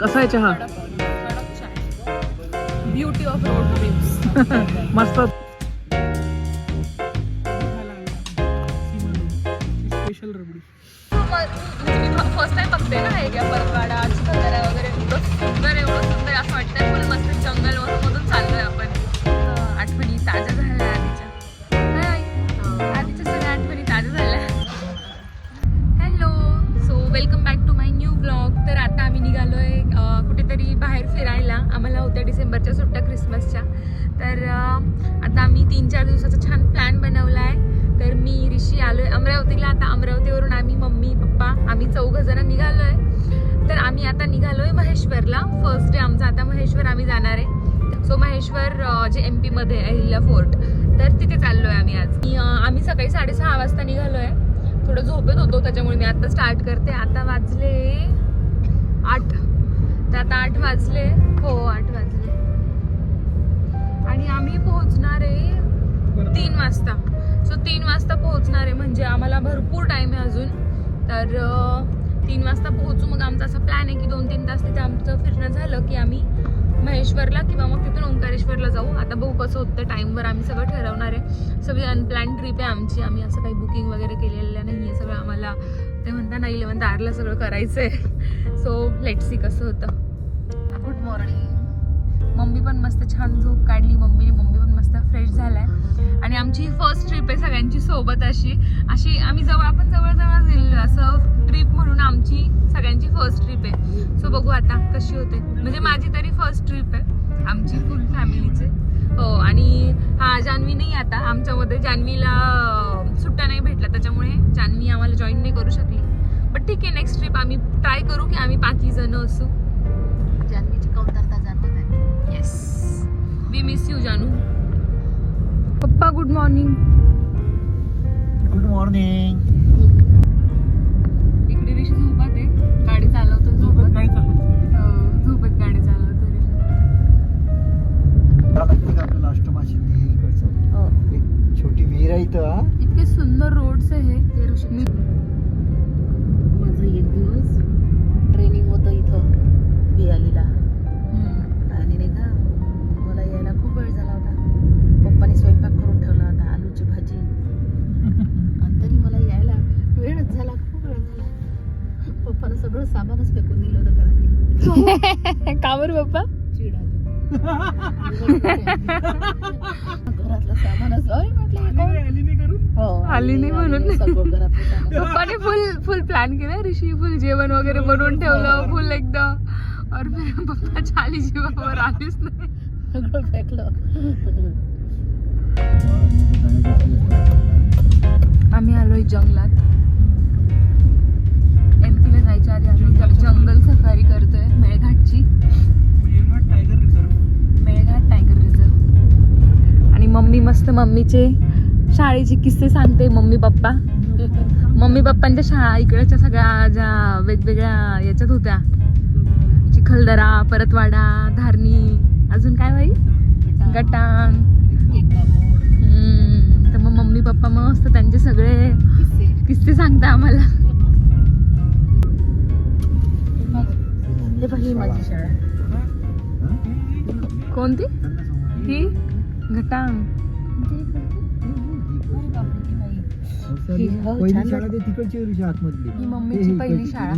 कसा आहे चहा? Beauty of road trips. मस्त. स्पेशल रबडी. फर्स्ट टाइम बघते ना हे क्या परतवाडा चिखलदरा वगैरे एवढं सुंदर असं वाटतंय. फुल मस्त जंगल मधून चाललोय आपण. आठवणी ताज्या झाल्या आधीच्या. काय आधीच्या सगळ्या आठवणी ताज्या झाल्या. Hello, so welcome back to my new blog. तर आता आम्ही निघालोय कुठेतरी बाहेर फिरायला. आम्हाला होत्या डिसेंबरच्या सुट्ट्या क्रिसमसच्या. तर आता आम्ही 3-4 दिवसाचा छान प्लॅन बनवला आहे. तर मी ऋषी आलोय अमरावतीला. आता अमरावतीवरून आम्ही मम्मी पप्पा आम्ही 4 जण निघालोय. तर आम्ही आता निघालोय महेश्वरला. फर्स्ट डे आमचा आता महेश्वर आम्ही जाणार आहे. सो महेश्वर जे MP मध्ये अहिल्या फोर्ट, तर तिथे चाललोय आम्ही आज. आम्ही सकाळी 6:30 वाजता निघालोय. थोडं झोपेत होतो त्याच्यामुळे मी आता स्टार्ट करते. आता वाजले 8. तर आता 8 वाजले. हो 8 वाजले. आणि आम्ही पोहोचणार आहे 3 वाजता. सो 3 वाजता पोहोचणार आहे म्हणजे आम्हाला भरपूर टाइम आहे अजून. तर 3 वाजता पोहोचू. मग आमचा असा प्लॅन आहे की 2-3 तास तिथे आमचं फिरणं झालं की आम्ही महेश्वरला किंवा मग तिथून ओंकारेश्वरला जाऊ. आता बघू कसं होतं. टाईमवर आम्ही सगळं ठरवणार आहे. सगळी अनप्लॅन ट्रिप आहे आमची. आम्ही असं काही बुकिंग वगैरे केलेलं नाही आहे. सगळं आम्हाला ते म्हणता ना 11th आरला सगळं करायचं आहे. सो लेट्स सी कसं होतं. Good morning. मम्मी पण मस्त छान झोप काढली. मम्मी पण मस्त फ्रेश झालाय. आणि आमची फर्स्ट ट्रिप आहे सगळ्यांची सोबत. अशी आम्ही जवळ गेलो असं ट्रिप म्हणून आमची सगळ्यांची फर्स्ट ट्रिप आहे. सो बघू आता कशी होते. म्हणजे माझी तरी फर्स्ट ट्रिप आहे आमची फुल फॅमिलीचे. हो. आणि हा जान्हवी नाही आता आमच्यामध्ये. जान्हवीला सुट्ट्या नाही भेटल्या त्याच्यामुळे जान्हवी आम्हाला जॉईन नाही करू शकली. बट ठीक आहे, नेक्स्ट ट्रिप आम्ही ट्राय करू की आम्ही 5 जण असू. जान्हवीची कमतरता जाणवत आहे. येस, वी मिस यू जानू. पप्पा गुड मॉर्निंग. Good morning. इकडे ऋषी झोपत आहे. गाडी चालवतो. झोपत गाडी चालवतो आपल्याला अष्टमाशी इकडचं एक छोटी विहीर आहे इथं. इतके सुंदर रोड्स आहे हे ऋषी. माझं एक दिवस ट्रेनिंग होतं इथं बियालीला. आणि नाही का मला यायला खूप वेळ झाला होता. पप्पाने स्वयंपाक करून ठेवला होता, आलूची भाजी. आणि तरी मला यायला वेळच झाला, खूप वेळ झाला. पप्पानं सगळं सामानच फेकून दिलं होतं घरात. का बरं पप्पा? चिड आली. घरातलं सामानच आली नाही म्हणून. सगळं घरातलं सामान पप्पाने फुल प्लॅन केला. ऋषी फुल जेवण वगैरे बनवून ठेवलं फुल एकदम. और फिर पप्पा चाली जीवावर आलीच नाही. सगळं फेकलं. आम्ही आलोय जंगलात. MP ला जायच्या आधी आम्ही जंगल सफारी करतोय. मेळघाटची. Melghat tiger reserve. आणि मम्मी मस्त मम्मीचे शाळेचे किस्से सांगते. मम्मी पप्पांच्या शाळा इकडच्या सगळ्या ज्या वेगवेगळ्या याच्यात होत्या. चिखलदरा, परतवाडा, धारणी, अजून काय बाई गटांग. तर मग मम्मी पप्पा मस्त त्यांचे सगळे किस्से सांगता आम्हाला. हे बघी माझी शाळा. कोणती? ही गटांग. पहिली शाळा ते तिकडची आतमधली. ही मम्मीची पहिली शाळा.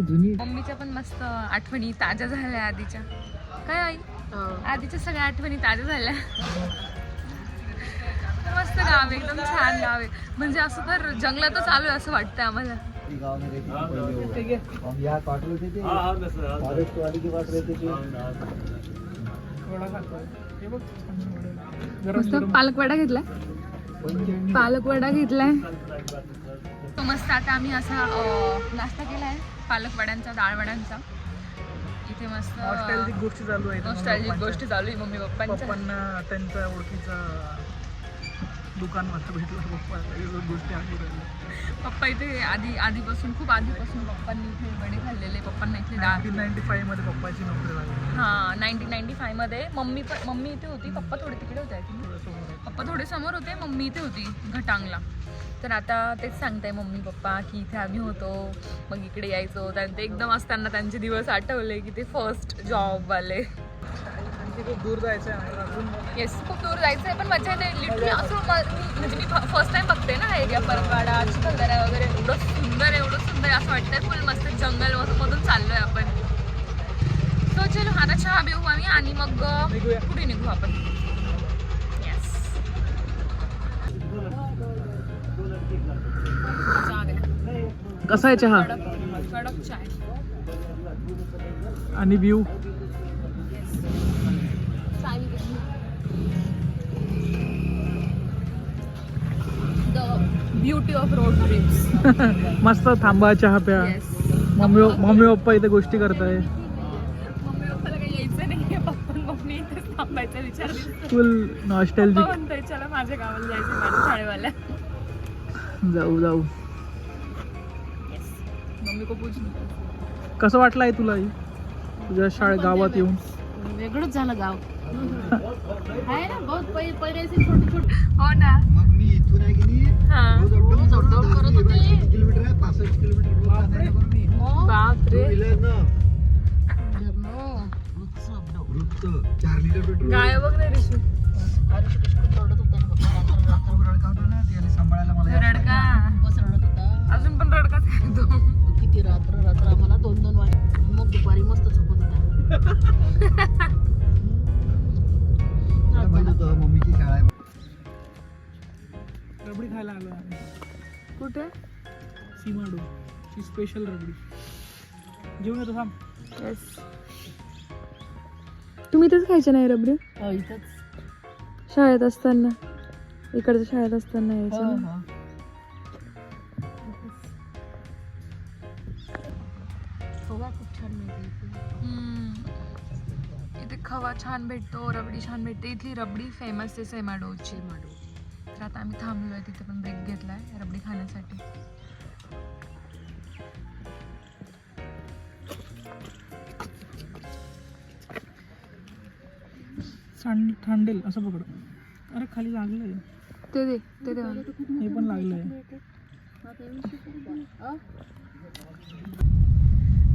जुनी. मम्मीच्या पण मस्त आठवणी ताज्या झाल्या आधीच्या. काय आई आधीच्या सगळ्या आठवणी ताज्या झाल्या. मस्त गाव आहे, एकदम छान गाव आहे. म्हणजे असं तर जंगलातच आलोय असं वाटतंय आम्हाला. मस्त पालकवडा घेतलाय. तो मस्त. आता आम्ही असा नाश्ता केलाय पालकवड्यांचा, डाळवड्यांचा. इथे मस्त गोष्टी चालू आहेत. नॉस्टॅल्जिक गोष्टी चालू आहे मम्मी पप्पांच्या. त्यांच्या ओळखीचं दुकान मला भेटलं. गोष्टी पप्पा इथे आधीपासून खूप आधीपासून पप्पांनी इथे वडे खाल्लेले. पप्पांना इथे 1995 मध्ये पप्पाची नोकरी लागली. हां 1995 मध्ये मम्मी इथे होती. पप्पा थोडे तिकडे होते. पप्पा थोडे समोर होते. मम्मी इथे होती घटांगला. तर आता तेच सांगताय मम्मी पप्पा की इथे आम्ही होतो, मग इकडे यायचो. ते एकदम असताना त्यांचे दिवस आठवले की ते फर्स्ट जॉबवाले. खूप दूर जायचं आहे अजून. येस, खूप दूर जायचं आहे, पण मजा येते लिटरली. असं म्हणजे मी फर्स्ट टाइम बघते ना एरिया, परतवाडा, चिखलदरा वगैरे. एवढं सुंदर असं वाटतंय. फुल मस्त जंगल मधून चाललोय आपण. तो चलो आता चहा पिऊ आम्ही आणि मग पुढे निघू आपण. येस, कसा आहे चहा कडक चाय आणि view? Beauty of road trips. मस्त थांबा, चहा प्या. मम्मी पप्पा इथे गोष्टी करताय. मम्मी पप्पाला काही यायचं नाहीये. पप्पा मम्मी इथेच थांबायचा विचार. फुल नॉस्टॅल्जिक. म्हणतोय चला माझ्या गावाला जायचं, माझ्या शाळेवाल्या. जाऊ. मम्मी को पूछ नाही. कसं वाटलं आहे तुला तुझ्या गावात येऊन? वेगळंच झालं गाव. आहे ना बहुत पहिले छोटे. हो ना. मग मी इथून आहे की नाही रोज अपडाऊन करत होते. 65 किलोमीटर आहे, 65 किलोमीटर रोज जाणार आहे बरं मी. बापरे. Two wheeler न. रोजचं 4 लिटर पेट्रोल. गाय बघ ना ऋषी. खूप रडका होता ना, त्याला सांभाळायला मला जास्त रडका बस रडत होता. अजून पण रडकाच आहे तो. किती रात्र आम्हाला 2-2 वाजता. मग दुपारी मस्त झोपत होता. मला माहित होतं मम्मीची शाळा आहे. रबडी खायला आलो आम्ही. कुठे? सीमाडू ची स्पेशल रबडी. जेवण येतो थांब. येस. तुम्ही इथेच खायचे नाही रबडी? हो, इथंच. शाळेत असताना, इकडच्या शाळेत असताना यायचं ना. खवा खूप छान मिळते. इथे खवा छान भेटतो, रबडी छान भेटते. इथली रबडी फेमस आहे सेमाडोची. तर आता आम्ही थांबलोय तिथे, पण ब्रेक घेतलाय रबडी खाण्यासाठी. थांडेल असं पकड. अरे खाली लागलंय. ते दे मला. हे पण लागलंय.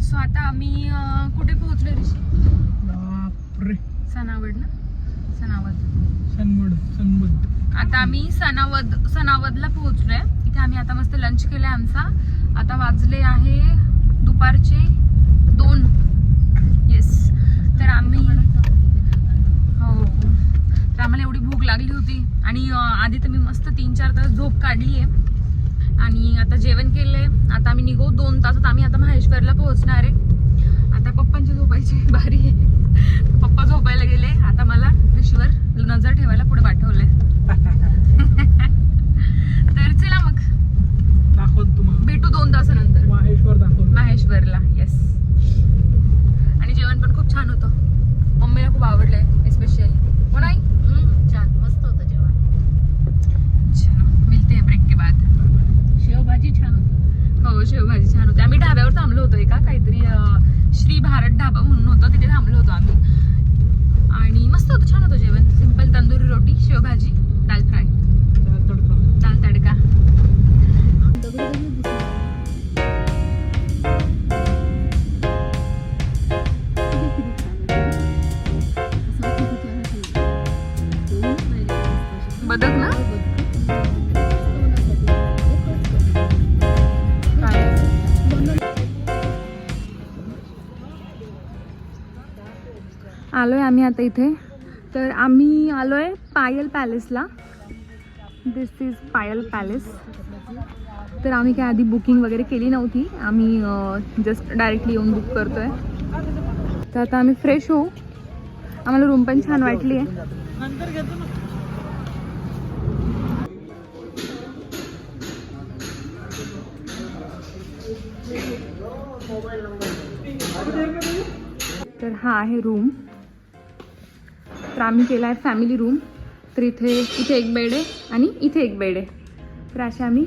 सो आता आम्ही कुठे पोहोचलो ऋषी? बापरे. सनावड ना? सनावद. सनबड. आता आम्ही सनावदला पोहोचलोय. इथे आम्ही आता मस्त लंच केलाय आमचा. आता वाजले आहे दुपारचे 2. येस. तर आम्ही तर आम्हाला एवढी भूक लागली होती आणि आधी तर मी मस्त 3-4 तास झोप काढली आहे आणि आता जेवण केलंय. आता आम्ही निघू 2 तासात. आम्ही आता महेश्वरला पोहोचणार आहे. आता पप्पांची झोपायची बारी आहे. पप्पा झोपायला गेले. आता मला ऋषीवर नजर ठेवायला पुढे पाठवलंय. तर चला मग दाखवत तुम्हाला. भेटू 2 तासानंतर माहेश्वर दाखवत. महेश्वरला. येस. आणि जेवण पण खूप छान होतं. मम्मीला खूप आवडलंय स्पेशली. हो नाही? छान मस्त होतं जेवण. चलो मिलते हैं ब्रेक के बाद. शेवभाजी छान होती. हो, शेवभाजी छान होती. आम्ही ढाब्यावर थांबलो होतो एका, काहीतरी श्री भारत ढाबा म्हणून होतं, तिथे थांबलो होतो आम्ही. आणि मस्त होतं, छान होतं जेवण. सिंपल तंदुरी रोटी, शेवभाजी, दाल फ्राय, दाल तडका. बदक ना? आलोय आम्ही आता इथे. तर आम्ही आलोय पायल पॅलेसला. दिस इज पायल पॅलेस. तर आम्ही काय आधी बुकिंग वगैरे केली नव्हती. आम्ही जस्ट डायरेक्टली येऊन बुक करतोय. तर आता आम्ही फ्रेश होऊ. आम्हाला रूम पण छान वाटली आहे. नंतर घेतो ना. तर हा आहे रूम. तर आम्ही केला आहे फॅमिली रूम. तर इथे एक बेड आहे आणि इथे एक बेड आहे. तर अशा आम्ही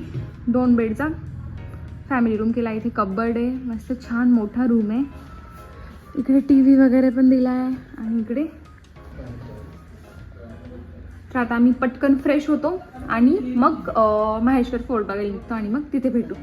2 बेडचा फॅमिली रूम केला. इथे कबर्ड आहे, मस्त छान मोठा रूम आहे. इकडे TV वगैरे पण दिला आहे आणि इकडे तर आता आम्ही पटकन फ्रेश होतो आणि मग माहेश्वर फोर्ट बघायला निघतो आणि मग तिथे भेटू.